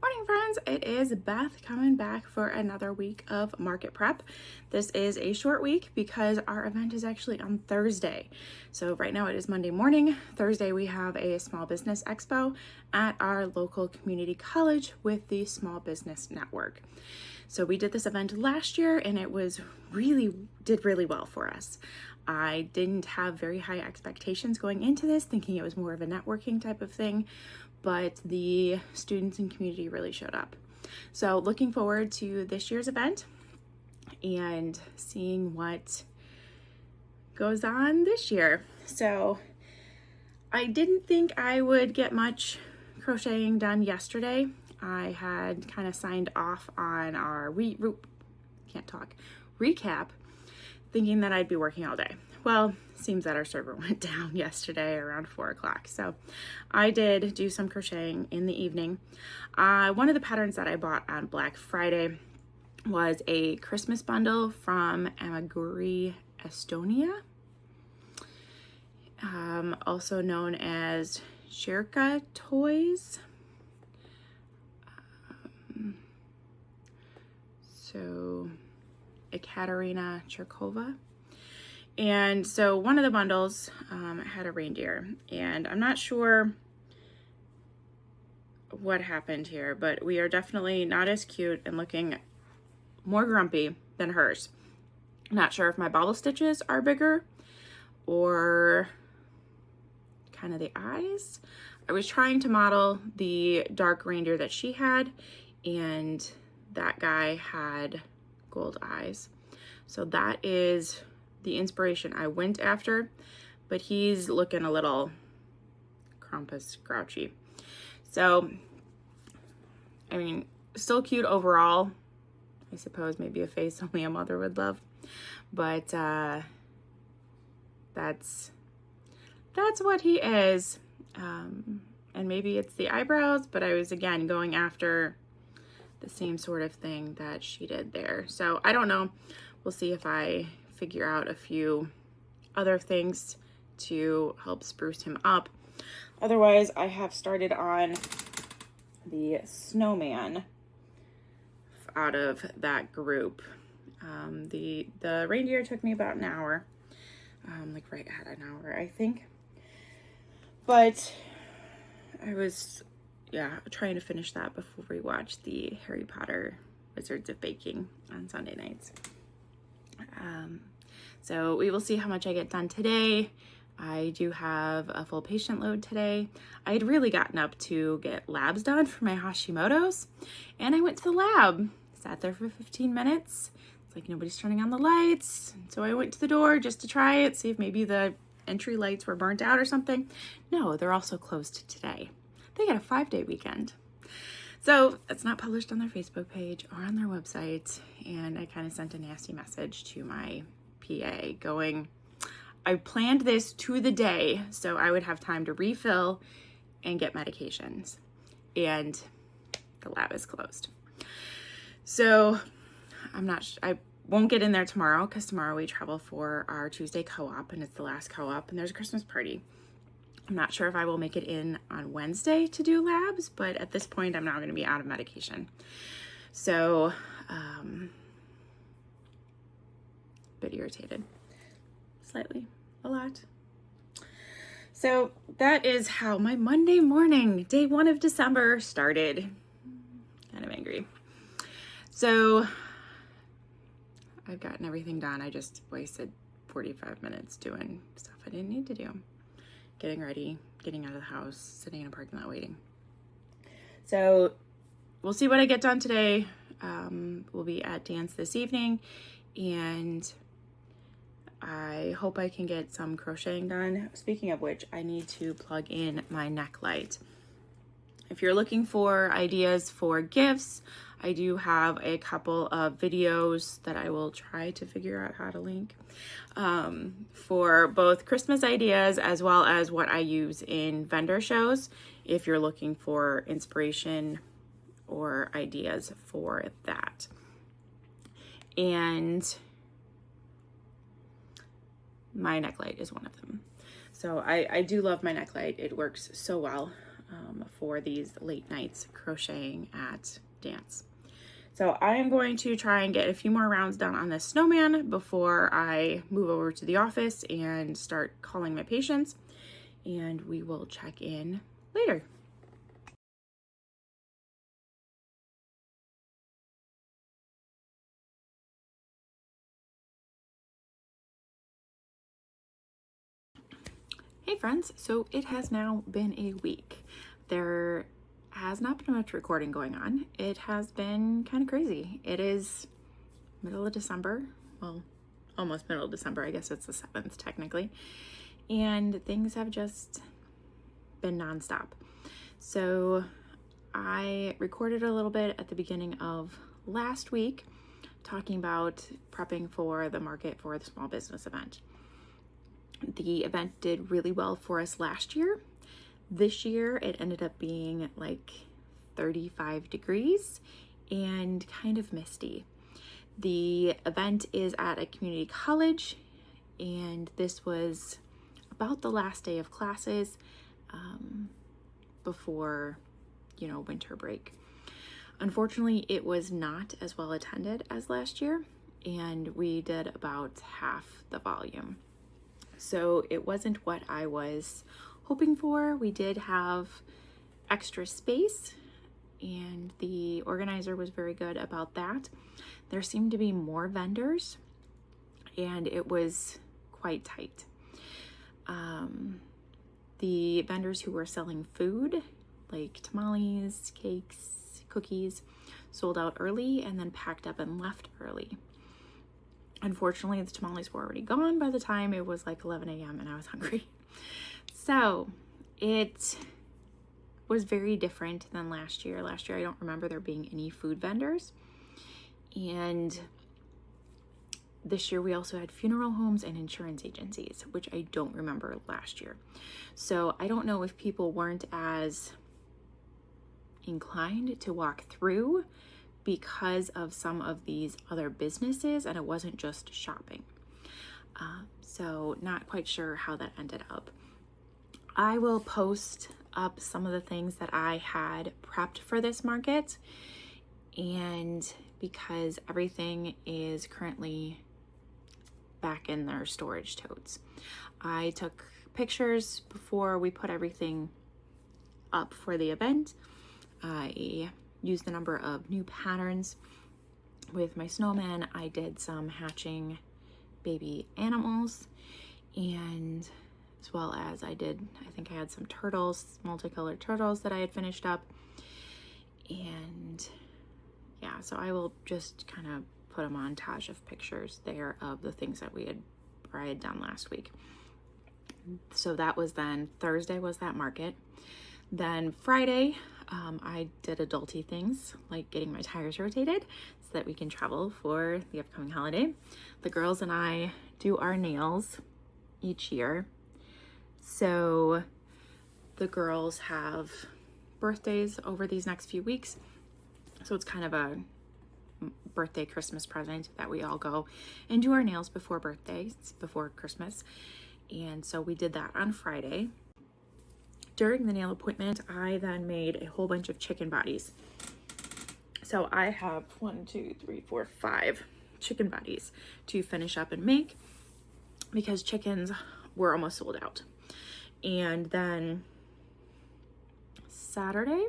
Morning, friends. It is Beth coming back for another week of market prep. This is a short week because our event is actually on Thursday. So right now it is Monday morning. Thursday we have a small business expo at our local community college with the Small Business Network. So we did this event last year and it did really well for us. I didn't have very high expectations going into this, thinking it was more of a networking type of thing, but the students and community really showed up. So looking forward to this year's event and seeing what goes on this year. So I didn't think I would get much crocheting done yesterday. I had kind of signed off on our recap, thinking that I'd be working all day. Well, seems that our server went down yesterday around 4 o'clock. So I did do some crocheting in the evening. One of the patterns that I bought on Black Friday was a Christmas bundle from Amigurumi, Estonia, also known as Shirka Toys. So Ekaterina Cherkova. And so one of the bundles had a reindeer, and I'm not sure what happened here, but we are definitely not as cute and looking more grumpy than hers. Not sure if my bobble stitches are bigger or kind of the eyes. I was trying to model the dark reindeer that she had, and that guy had gold eyes. So that is the inspiration I went after, but he's looking a little Krampus grouchy. So, I mean, still cute overall. I suppose maybe a face only a mother would love, but that's what he is. And maybe it's the eyebrows, but I was again going after the same sort of thing that she did there. So I don't know. We'll see if I figure out a few other things to help spruce him up. Otherwise, I have started on the snowman out of that group. The reindeer took me about an hour, like right at an hour, I think. But I was, trying to finish that before we watch the Harry Potter Wizards of Baking on Sunday nights. So we will see how much I get done today. I do have a full patient load today. I had really gotten up to get labs done for my Hashimoto's, and I went to the lab, sat there for 15 minutes. It's like nobody's turning on the lights. So I went to the door just to try it, see if maybe the entry lights were burnt out or something. No, they're also closed today. They got a 5-day weekend. So it's not published on their Facebook page or on their website. And I kind of sent a nasty message to my PA going, I planned this to the day so I would have time to refill and get medications. And the lab is closed. So I won't get in there tomorrow because tomorrow we travel for our Tuesday co-op, and it's the last co-op, and there's a Christmas party. I'm not sure if I will make it in on Wednesday to do labs, but at this point I'm now going to be out of medication. So, a bit irritated. Slightly. A lot. So that is how my Monday morning, day 1 of December, started. Kind of angry. So I've gotten everything done. I just wasted 45 minutes doing stuff I didn't need to do. Getting ready, getting out of the house, sitting in a parking lot waiting. So we'll see what I get done today. We'll be at dance this evening, and I hope I can get some crocheting done. Speaking of which, I need to plug in my neck light. If you're looking for ideas for gifts, I do have a couple of videos that I will try to figure out how to link for both Christmas ideas as well as what I use in vendor shows if you're looking for inspiration or ideas for that. And my neck light is one of them. So I do love my neck light. It works so well. for these late nights crocheting at dance. So I am going to try and get a few more rounds done on this snowman before I move over to the office and start calling my patients, and we will check in later. Hey friends, so it has now been a week. There has not been much recording going on. It has been kind of crazy. It is middle of December, well, almost middle of December, I guess it's the 7th technically, and things have just been nonstop. So I recorded a little bit at the beginning of last week talking about prepping for the market for the small business event. The event did really well for us last year. This year it ended up being like 35 degrees and kind of misty. The event is at a community college, and this was about the last day of classes before, winter break. Unfortunately, it was not as well attended as last year, and we did about half the volume. So it wasn't what I was hoping for. We did have extra space, and the organizer was very good about that. There seemed to be more vendors, and it was quite tight. The vendors who were selling food, like tamales, cakes, cookies, sold out early and then packed up and left early. Unfortunately, the tamales were already gone by the time it was like 11 a.m. and I was hungry. So it was very different than last year. Last year, I don't remember there being any food vendors. And this year we also had funeral homes and insurance agencies, which I don't remember last year. So I don't know if people weren't as inclined to walk through because of some of these other businesses, and it wasn't just shopping. So not quite sure how that ended up. I will post up some of the things that I had prepped for this market, and because everything is currently back in their storage totes. I took pictures before we put everything up for the event. I used a number of new patterns with my snowman. I did some hatching baby animals, and as well as I think I had some turtles, multicolored turtles that I had finished up. And yeah, so I will just kind of put a montage of pictures there of the things that I had done last week. So that was then Thursday was that market. Then Friday, I did adulty things like getting my tires rotated so that we can travel for the upcoming holiday. The girls and I do our nails each year. So the girls have birthdays over these next few weeks. So it's kind of a birthday Christmas present that we all go and do our nails before Christmas. And so we did that on Friday. During the nail appointment, I then made a whole bunch of chicken bodies. So I have 5 chicken bodies to finish up and make because chickens were almost sold out. And then Saturday,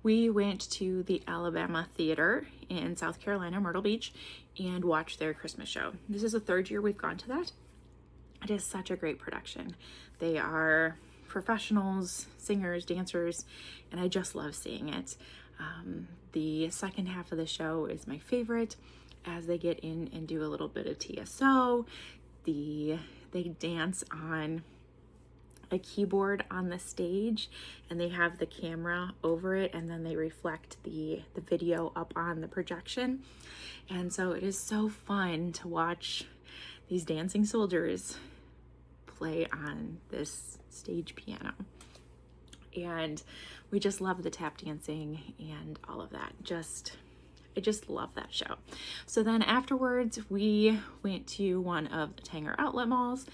we went to the Alabama Theater in South Carolina, Myrtle Beach, and watched their Christmas show. This is the 3rd year we've gone to that. It is such a great production. They are professionals, singers, dancers, and I just love seeing it. The second half of the show is my favorite as they get in and do a little bit of TSO. They dance on a keyboard on the stage, and they have the camera over it, and then they reflect the video up on the projection. And so it is so fun to watch these dancing soldiers play on this stage piano. And we just love the tap dancing and all of that. I just love that show. So then afterwards, we went to one of the Tanger outlet malls,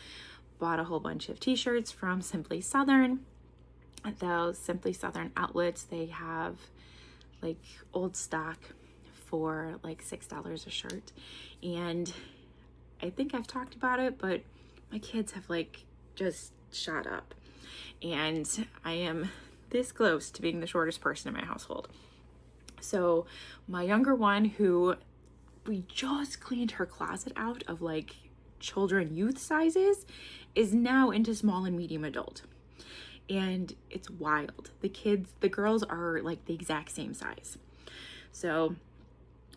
bought a whole bunch of t-shirts from Simply Southern, those Simply Southern outlets, they have like old stock for like $6 a shirt. And I think I've talked about it, but my kids have like just shot up. And I am this close to being the shortest person in my household. So my younger one, who we just cleaned her closet out of like children youth sizes, is now into small and medium adult. And it's wild. The girls are like the exact same size. So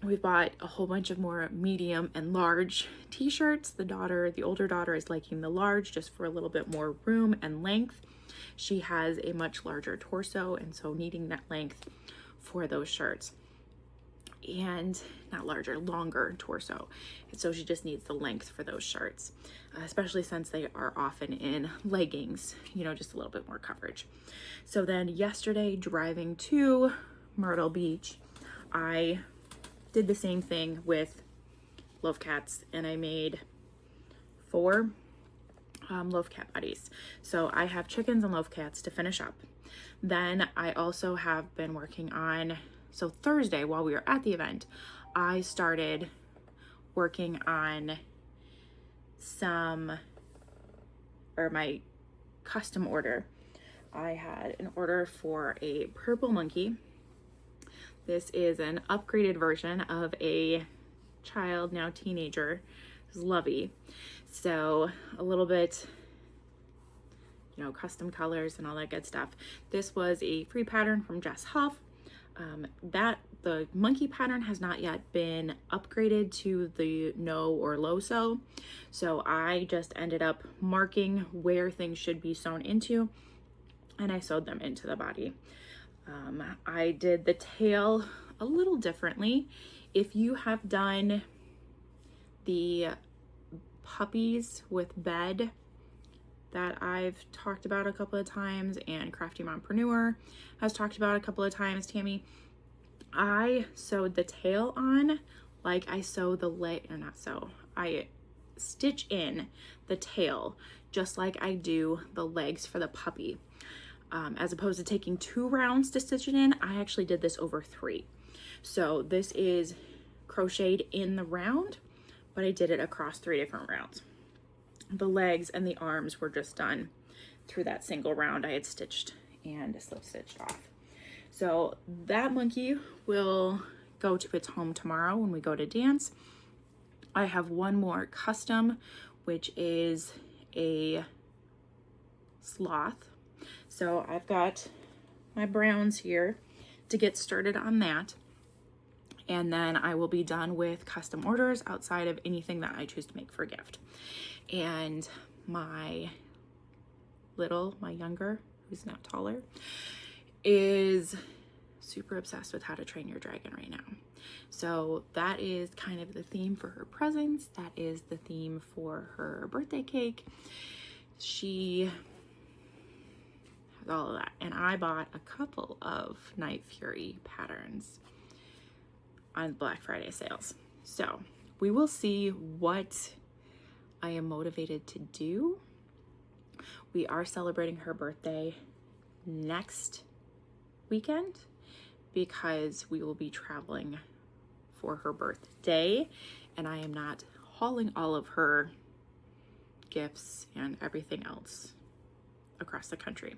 we bought a whole bunch of more medium and large t-shirts. The older daughter is liking the large just for a little bit more room and length. She has a much larger torso, and so needing that length for those shirts. And not larger, longer torso. And so she just needs the length for those shirts, especially since they are often in leggings, just a little bit more coverage. So then yesterday, driving to Myrtle Beach, I did the same thing with loaf cats, and I made 4 loaf cat buddies. So I have chickens and loaf cats to finish up. Then I also have been working on, so Thursday while we were at the event, I started working on my custom order. I had an order for a purple monkey. This is an upgraded version of a child, now teenager, Lovey. So a little bit, custom colors and all that good stuff. This was a free pattern from Jess Huff. The monkey pattern has not yet been upgraded to the no or low sew. So I just ended up marking where things should be sewn into, and I sewed them into the body. I did the tail a little differently. If you have done the puppies with bed that I've talked about a couple of times, and Crafty Mompreneur has talked about a couple of times, Tammy, I sewed the tail on like I sew the leg, or not sew, I stitch in the tail just like I do the legs for the puppy. As opposed to taking 2 rounds to stitch it in, I actually did this over 3. So this is crocheted in the round, but I did it across 3 different rounds. The legs and the arms were just done through that single round I had stitched and slip stitched off. So that monkey will go to its home tomorrow when we go to dance. I have one more custom, which is a sloth. So I've got my browns here to get started on that. And then I will be done with custom orders outside of anything that I choose to make for a gift. And my younger, who's now taller, is super obsessed with How to Train Your Dragon right now. So that is kind of the theme for her presents. That is the theme for her birthday cake. She has all of that. And I bought a couple of Night Fury patterns on Black Friday sales. So we will see what I am motivated to do. We are celebrating her birthday next weekend because we will be traveling for her birthday, and I am not hauling all of her gifts and everything else across the country.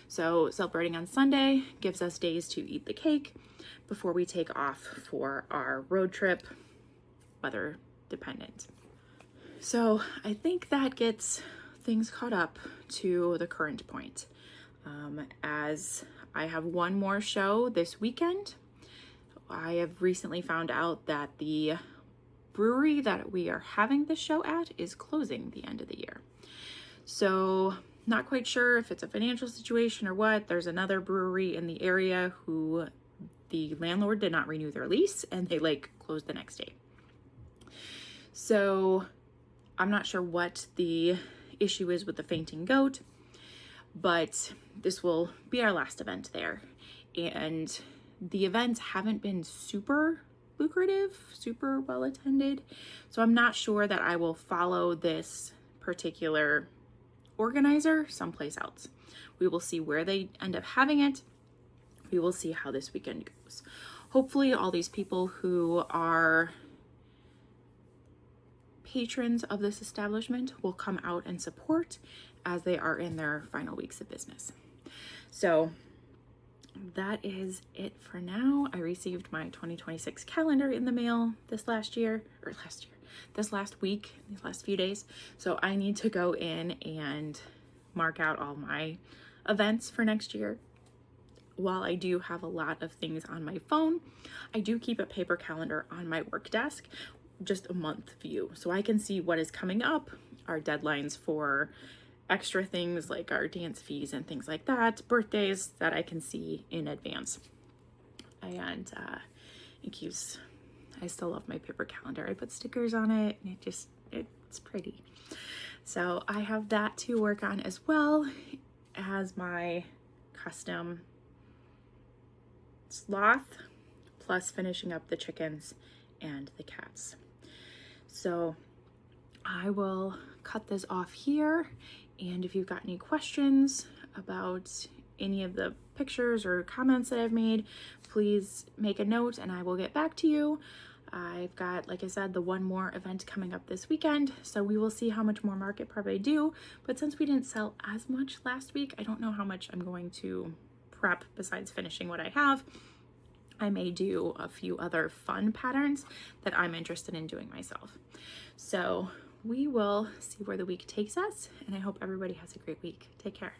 So celebrating on Sunday gives us days to eat the cake before we take off for our road trip, weather dependent. So I think that gets things caught up to the current point. As I have one more show this weekend, I have recently found out that the brewery that we are having this show at is closing the end of the year. So not quite sure if it's a financial situation or what. There's another brewery in the area who the landlord did not renew their lease, and they closed the next day. So I'm not sure what the issue is with the fainting goat, but this will be our last event there. And the events haven't been super lucrative, super well attended. So I'm not sure that I will follow this particular organizer someplace else. We will see where they end up having it. We will see how this weekend goes. Hopefully all these people who are patrons of this establishment will come out and support as they are in their final weeks of business. So that is it for now. I received my 2026 calendar in the mail this last week, these last few days. So I need to go in and mark out all my events for next year. While I do have a lot of things on my phone, I do keep a paper calendar on my work desk, just a month view, so I can see what is coming up, our deadlines for extra things like our dance fees and things like that, birthdays that I can see in advance. And I still love my paper calendar. I put stickers on it and it's pretty. So I have that to work on as well as my custom sloth, plus finishing up the chickens and the cats. So I will cut this off here, and if you've got any questions about any of the pictures or comments that I've made, please make a note and I will get back to you. I've got, like I said, the one more event coming up this weekend, so we will see how much more market prep I do. But since we didn't sell as much last week, I don't know how much I'm going to prep besides finishing what I have. I may do a few other fun patterns that I'm interested in doing myself. So we will see where the week takes us, and I hope everybody has a great week. Take care.